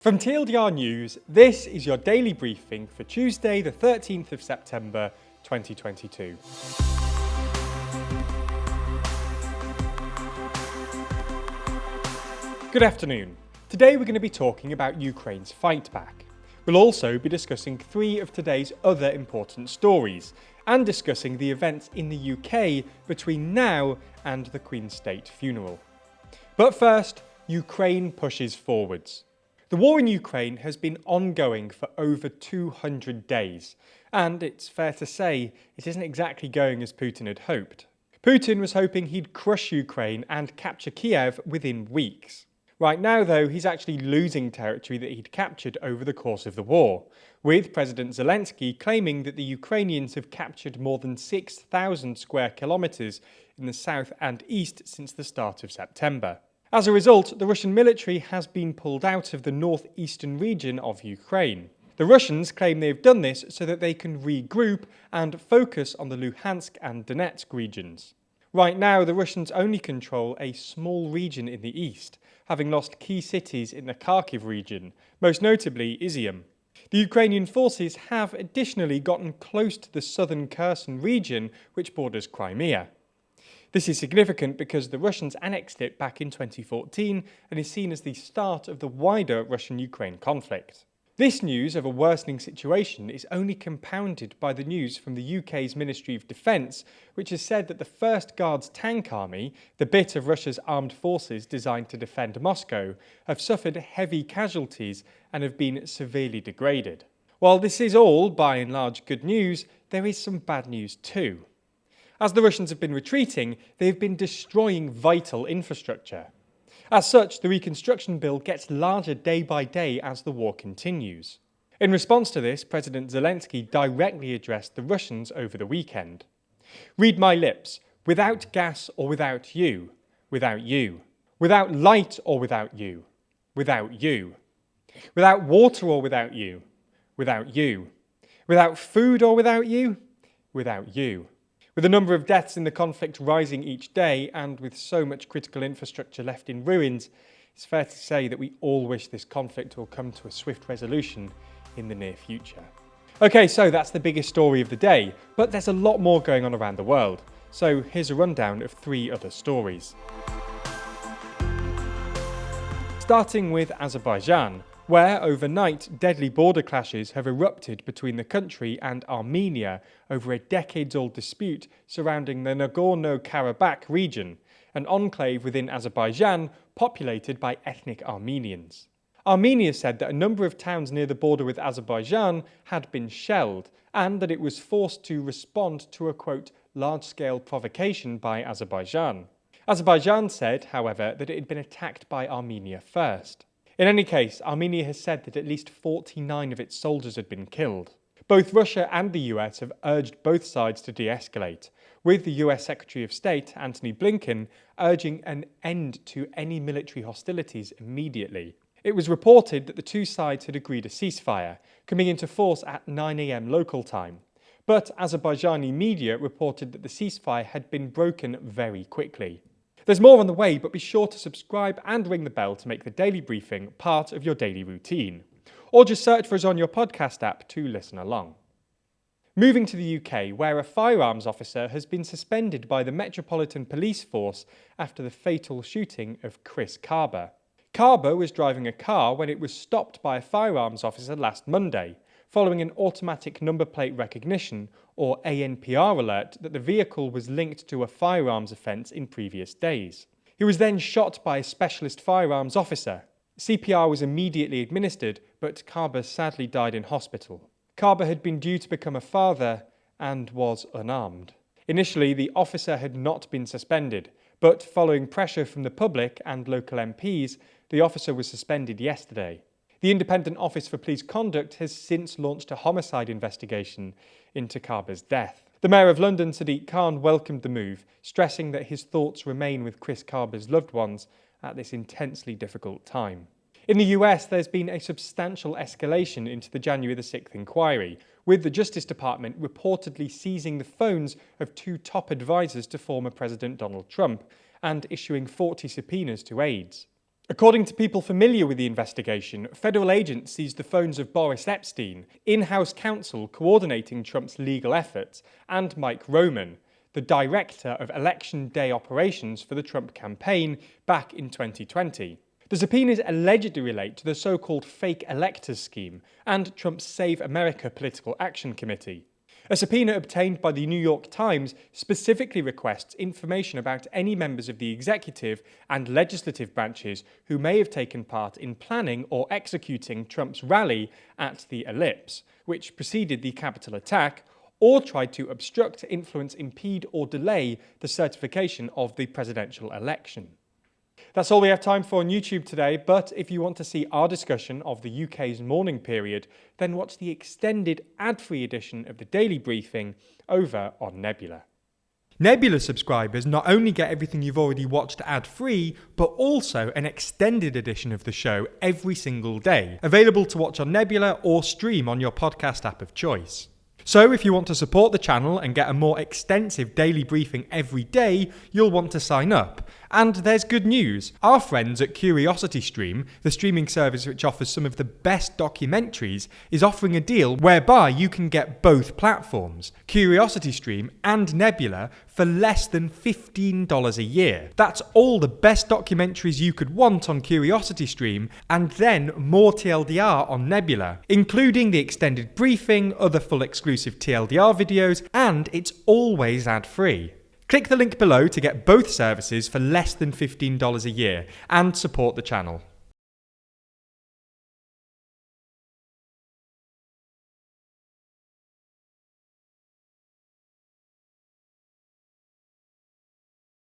From TLDR News, this is your daily briefing for Tuesday, the 13th of September 2022. Good afternoon. Today we're going to be talking about Ukraine's Fightback. We'll also be discussing three of today's other important stories and discussing the events in the UK between now and the Queen's State funeral. But first, Ukraine pushes forwards. The war in Ukraine has been ongoing for over 200 days, and it's fair to say it isn't exactly going as Putin had hoped. Putin was hoping he'd crush Ukraine and capture Kiev within weeks. Right now, though, he's actually losing territory that he'd captured over the course of the war, with President Zelensky claiming that the Ukrainians have captured more than 6,000 square kilometres in the south and east since the start of September. As a result, the Russian military has been pulled out of the northeastern region of Ukraine. The Russians claim they've done this so that they can regroup and focus on the Luhansk and Donetsk regions. Right now, the Russians only control a small region in the east, having lost key cities in the Kharkiv region, most notably Izium. The Ukrainian forces have additionally gotten close to the southern Kherson region, which borders Crimea. This is significant because the Russians annexed it back in 2014 and is seen as the start of the wider Russian-Ukraine conflict. This news of a worsening situation is only compounded by the news from the UK's Ministry of Defence, which has said that the 1st Guards Tank Army, the bit of Russia's armed forces designed to defend Moscow, have suffered heavy casualties and have been severely degraded. While this is all, by and large, good news, there is some bad news too. As the Russians have been retreating, they have been destroying vital infrastructure. As such, the reconstruction bill gets larger day by day as the war continues. In response to this, President Zelensky directly addressed the Russians over the weekend. Read my lips, without gas or without you, without you. Without light or without you, without you. Without water or without you, without you. Without food or without you, without you. With the number of deaths in the conflict rising each day and with so much critical infrastructure left in ruins, it's fair to say that we all wish this conflict will come to a swift resolution in the near future. Okay, so that's the biggest story of the day, but there's a lot more going on around the world. So here's a rundown of three other stories. Starting with Azerbaijan, where overnight deadly border clashes have erupted between the country and Armenia over a decades-old dispute surrounding the Nagorno-Karabakh region, an enclave within Azerbaijan populated by ethnic Armenians. Armenia said that a number of towns near the border with Azerbaijan had been shelled and that it was forced to respond to a, quote, large-scale provocation by Azerbaijan. Azerbaijan said, however, that it had been attacked by Armenia first. In any case, Armenia has said that at least 49 of its soldiers had been killed. Both Russia and the US have urged both sides to de-escalate, with the US Secretary of State, Antony Blinken, urging an end to any military hostilities immediately. It was reported that the two sides had agreed a ceasefire, coming into force at 9 a.m. local time. But Azerbaijani media reported that the ceasefire had been broken very quickly. There's more on the way, but be sure to subscribe and ring the bell to make the daily briefing part of your daily routine. Or just search for us on your podcast app to listen along. Moving to the UK, where a firearms officer has been suspended by the Metropolitan Police Force after the fatal shooting of Chris Kaba. Kaba was driving a car when it was stopped by a firearms officer last Monday, following an automatic number plate recognition, or ANPR alert, that the vehicle was linked to a firearms offence in previous days. He was then shot by a specialist firearms officer. CPR was immediately administered, but Kaba sadly died in hospital. Kaba had been due to become a father and was unarmed. Initially, the officer had not been suspended, but following pressure from the public and local MPs, the officer was suspended yesterday. The Independent Office for Police Conduct has since launched a homicide investigation into Kaba's death. The Mayor of London, Sadiq Khan, welcomed the move, stressing that his thoughts remain with Chris Kaba's loved ones at this intensely difficult time. In the US, there's been a substantial escalation into the January the 6th inquiry, with the Justice Department reportedly seizing the phones of two top advisors to former President Donald Trump and issuing 40 subpoenas to aides. According to people familiar with the investigation, federal agents seized the phones of Boris Epstein, in-house counsel coordinating Trump's legal efforts, and Mike Roman, the director of election day operations for the Trump campaign back in 2020. The subpoenas allegedly relate to the so-called fake electors scheme and Trump's Save America Political Action Committee. A subpoena obtained by the New York Times specifically requests information about any members of the executive and legislative branches who may have taken part in planning or executing Trump's rally at the Ellipse, which preceded the Capitol attack, or tried to obstruct, influence, impede, or delay the certification of the presidential election. That's all we have time for on YouTube today, but if you want to see our discussion of the UK's mourning period, then watch the extended ad-free edition of the Daily Briefing over on Nebula. Nebula subscribers not only get everything you've already watched ad-free, but also an extended edition of the show every single day, available to watch on Nebula or stream on your podcast app of choice. So if you want to support the channel and get a more extensive daily briefing every day, you'll want to sign up. And there's good news. Our friends at CuriosityStream, the streaming service which offers some of the best documentaries, is offering a deal whereby you can get both platforms, CuriosityStream and Nebula, for less than $15 a year. That's all the best documentaries you could want on CuriosityStream, and then more TLDR on Nebula, including the extended briefing, other full exclusive TLDR videos, and it's always ad-free. Click the link below to get both services for less than $15 a year and support the channel.